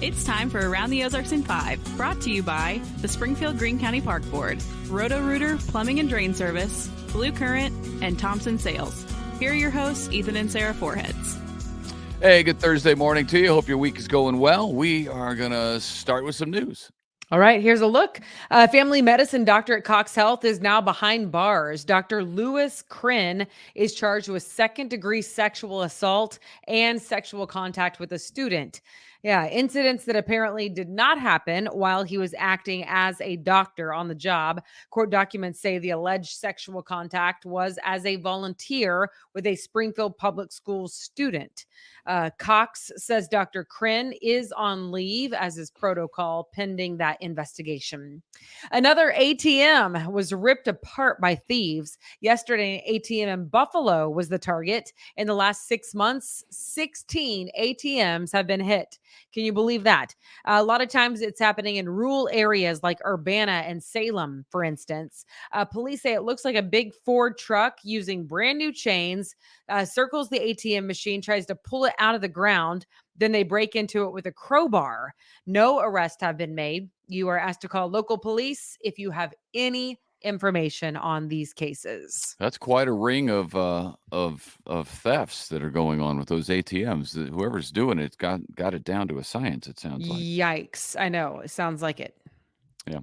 It's time for Around the Ozarks in 5, brought to you by the Springfield Greene County Park Board, Roto-Rooter Plumbing and Drain Service, Blue Current, and Thompson Sales. Here are your hosts, Ethan and Sarah Foreheads. Hey, good Thursday morning to you. Hope your week is going well. We are going to start with some news. All right, here's a look. Family medicine doctor at Cox Health is now behind bars. Dr. Louis Crin is charged with second-degree sexual assault and sexual contact with a student. Yeah, incidents that apparently did not happen while he was acting as a doctor on the job. Court documents say the alleged sexual contact was as a volunteer with a Springfield Public Schools student. Cox says Dr. Crin is on leave as is protocol pending that investigation. Another ATM was ripped apart by thieves. Yesterday, an ATM in Buffalo was the target. In the last 6 months, 16 ATMs have been hit. Can you believe that? A lot of times it's happening in rural areas like Urbana and Salem, for instance. Police say it looks like a big Ford truck using brand new chains circles the ATM machine, tries to pull it out of the ground. Then they break into it with a crowbar. No arrests have been made. You are asked to call local police if you have any information on these cases. That's quite a ring of thefts that are going on with those ATMs. Whoever's doing it's got it down to a science, it sounds like. Yikes. I know. It sounds like it. Yeah.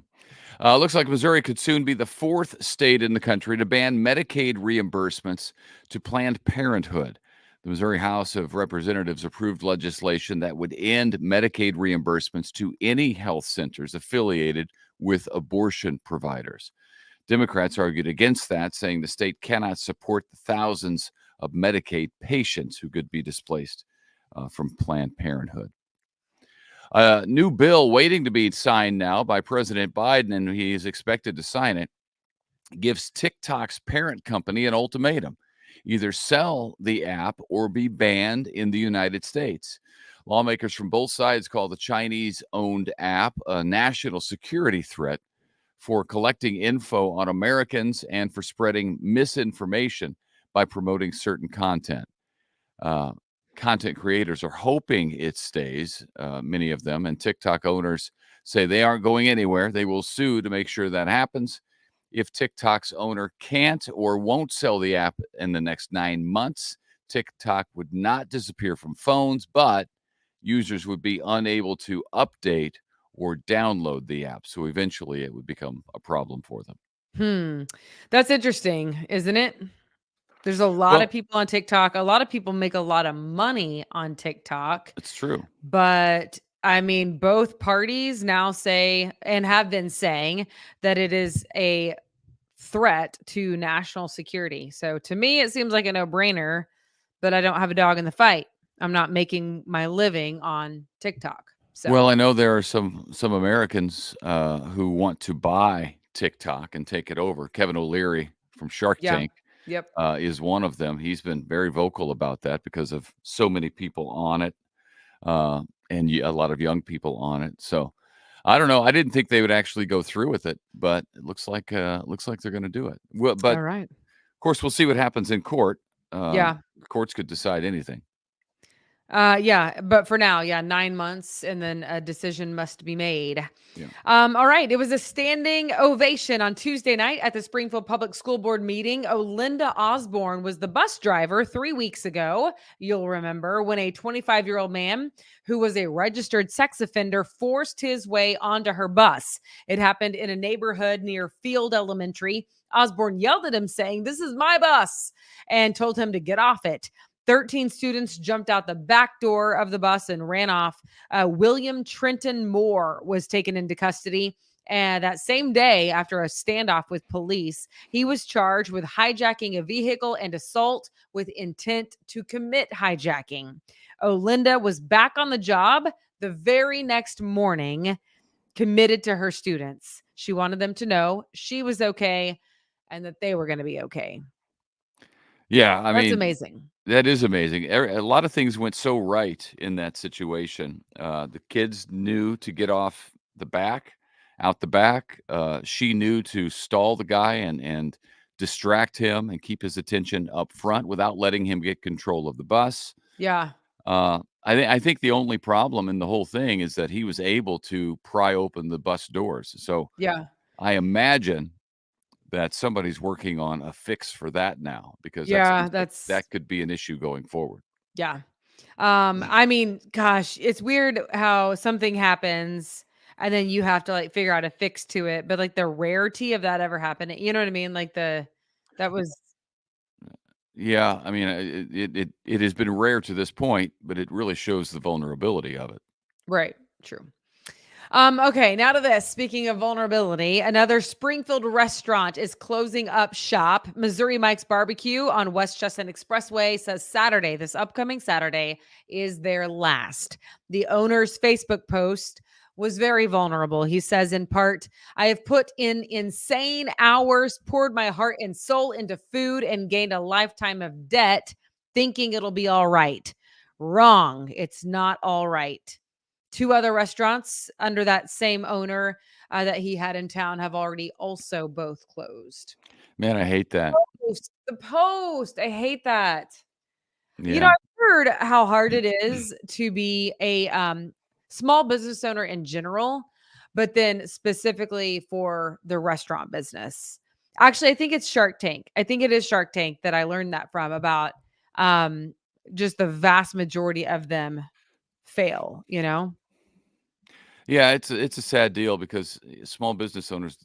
Looks like Missouri could soon be the fourth state in the country to ban Medicaid reimbursements to Planned Parenthood. The Missouri House of Representatives approved legislation that would end Medicaid reimbursements to any health centers affiliated with abortion providers. Democrats argued against that, saying the state cannot support the thousands of Medicaid patients who could be displaced from Planned Parenthood. A new bill waiting to be signed now by President Biden, and he is expected to sign it, gives TikTok's parent company an ultimatum: either sell the app or be banned in the United States. Lawmakers from both sides call the Chinese-owned app a national security threat for collecting info on Americans and for spreading misinformation by promoting certain content. Content creators are hoping it stays, many of them, and TikTok owners say they aren't going anywhere. They will sue to make sure that happens. If TikTok's owner can't or won't sell the app in the next 9 months, TikTok would not disappear from phones, but users would be unable to update or download the app. So eventually it would become a problem for them. That's interesting, isn't it? There's a lot of people on TikTok. A lot of people make a lot of money on TikTok. It's true. But I mean, both parties now say and have been saying that it is a threat to national security. So to me, it seems like a no-brainer, but I don't have a dog in the fight. I'm not making my living on TikTok. So. Well, I know there are some Americans who want to buy TikTok and take it over. Kevin O'Leary from Shark Tank is one of them. He's been very vocal about that because of so many people on it and a lot of young people on it. So I don't know. I didn't think they would actually go through with it, but it looks like they're going to do it. Well, but all right. Of course, we'll see what happens in court. Courts could decide anything. But for now, 9 months, and then a decision must be made. Yeah. All right. It was a standing ovation on Tuesday night at the Springfield Public School Board meeting. Olinda Osborne was the bus driver 3 weeks ago. You'll remember when a 25-year-old man who was a registered sex offender forced his way onto her bus. It happened in a neighborhood near Field Elementary. Osborne yelled at him saying, "This is my bus," and told him to get off it. 13 students jumped out the back door of the bus and ran off. William Trenton Moore was taken into custody. And that same day, after a standoff with police, he was charged with hijacking a vehicle and assault with intent to commit hijacking. Olinda was back on the job the very next morning, committed to her students. She wanted them to know she was okay and that they were going to be okay. Yeah, That's amazing. That is amazing. A lot of things went so right in that situation. The kids knew to get off out the back. She knew to stall the guy and distract him and keep his attention up front without letting him get control of the bus. Yeah. I think the only problem in the whole thing is that he was able to pry open the bus doors. So Yeah. I imagine that somebody's working on a fix for that now, because that Yeah, seems like that's that could be an issue going forward. yeah. I mean, gosh, it's weird how something happens and then you have to like figure out a fix to it, but like the rarity of that ever happening, you know what I mean? Like that was Yeah, I mean, it has been rare to this point, but it really shows the vulnerability of it. right. True. Okay, now to this. Speaking of vulnerability, another Springfield restaurant is closing up shop. Missouri Mike's Barbecue on West Chestnut Expressway says Saturday, this upcoming Saturday, is their last. The owner's Facebook post was very vulnerable. He says, in part, I have put in insane hours, poured my heart and soul into food, and gained a lifetime of debt, thinking it'll be all right. Wrong. It's not all right. Two other restaurants under that same owner that he had in town have already also both closed. Man, I hate that. The post. I hate that. You know, Yeah. I've heard how hard it is to be a small business owner in general, but then specifically for the restaurant business. Actually, I think it's Shark Tank. I think it is Shark Tank that I learned that from about um, just the vast majority of them fail, you know? Yeah, it's a sad deal because small business owners,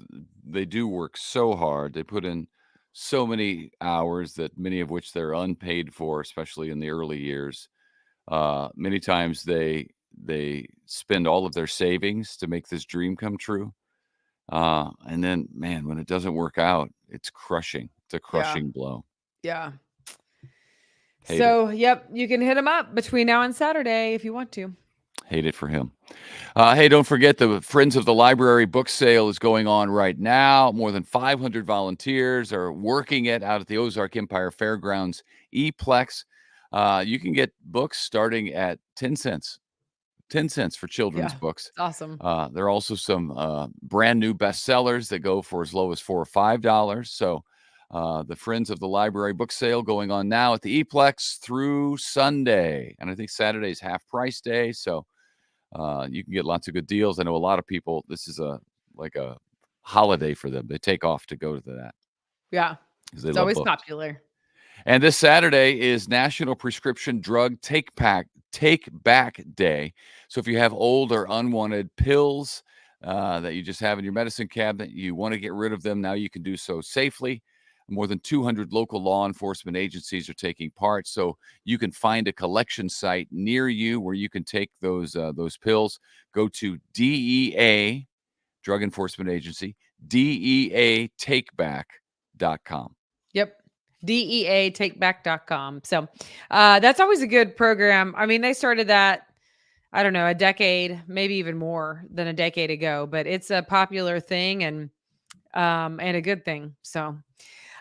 they do work so hard. They put in so many hours that many of which they're unpaid for, especially in the early years. Many times they spend all of their savings to make this dream come true. And then, man, when it doesn't work out, it's crushing. It's a Yeah. crushing blow. Yeah. Hate it. So, yep, you can hit him up between now and Saturday if you want to. Hate it for him. Hey, don't forget the Friends of the Library book sale is going on right now. More than 500 volunteers are working it out at the Ozark Empire Fairgrounds E-Plex. You can get books starting at 10 cents. 10 cents for children's Yeah. books. It's awesome. There are also some brand new bestsellers that go for as low as $4 or $5. So the Friends of the Library book sale going on now at the E-Plex through Sunday. And I think Saturday's half price day. So you can get lots of good deals. I know a lot of people, this is like a holiday for them. They take off to go to that Yeah. because they It's love always books. popular. And this Saturday is National Prescription Drug Take Back Day. So if you have old or unwanted pills that you just have in your medicine cabinet, you want to get rid of them, now you can do so safely. More than 200 local law enforcement agencies are taking part. So you can find a collection site near you where you can take those pills. Go to DEA, Drug Enforcement Agency, DEAtakeback.com. Yep. DEAtakeback.com. So that's always a good program. I mean, they started that, I don't know, a decade, maybe even more than a decade ago, but it's a popular thing and a good thing. So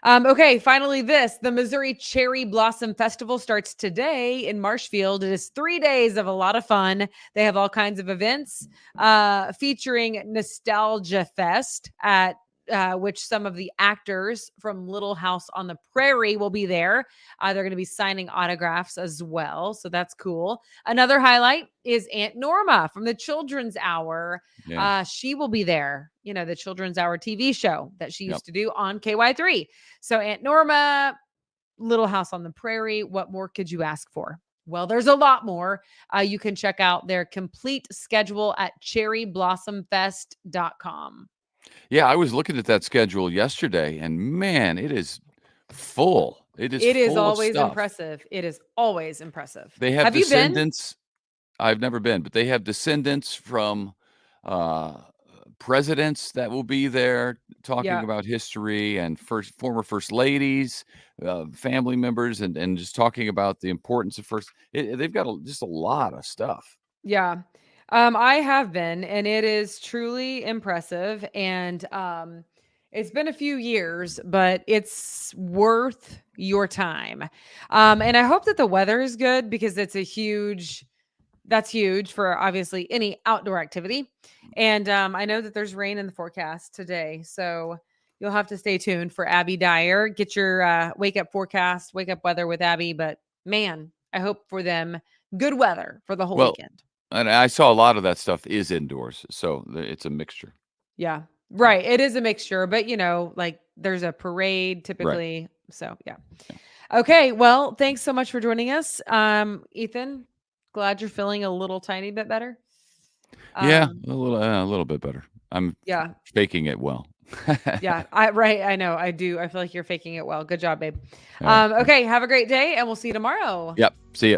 okay, finally the Missouri Cherry Blossom Festival starts today in Marshfield. It is 3 days of a lot of fun. They have all kinds of events featuring Nostalgia Fest at which some of the actors from Little House on the Prairie will be there. They're going to be signing autographs as well. So that's cool. Another highlight is Aunt Norma from the Children's Hour. Yeah. She will be there, you know, the Children's Hour TV show that she used Yep. to do on KY3. So Aunt Norma, Little House on the Prairie, what more could you ask for? Well, there's a lot more. You can check out their complete schedule at cherryblossomfest.com. Yeah, I was looking at that schedule yesterday, and man, it is full. It is It is full of always stuff. impressive. It is always impressive. They have you been? descendants. I've never been, but they have descendants from presidents that will be there talking Yeah. about history, and former first ladies, family members, and just talking about the importance of they've got just a lot of stuff. Yeah. I have been, and it is truly impressive. And it's been a few years, but it's worth your time. And I hope that the weather is good because that's huge for obviously any outdoor activity. And I know that there's rain in the forecast today. So you'll have to stay tuned for Abby Dyer. Get your wake up weather with Abby. But man, I hope for them good weather for the whole Well, weekend. and I saw a lot of that stuff is indoors, so it's a mixture. Yeah. Right. It is a mixture, but like there's a parade Right. typically. So yeah. Okay. Well, thanks so much for joining us. Ethan, glad you're feeling a little tiny bit better. Yeah, Um, a little bit better. I'm yeah. faking it well. Yeah. I know. I do. I feel like you're faking it well. Good job, babe. All right. Okay. Have a great day and we'll see you tomorrow. Yep. See ya.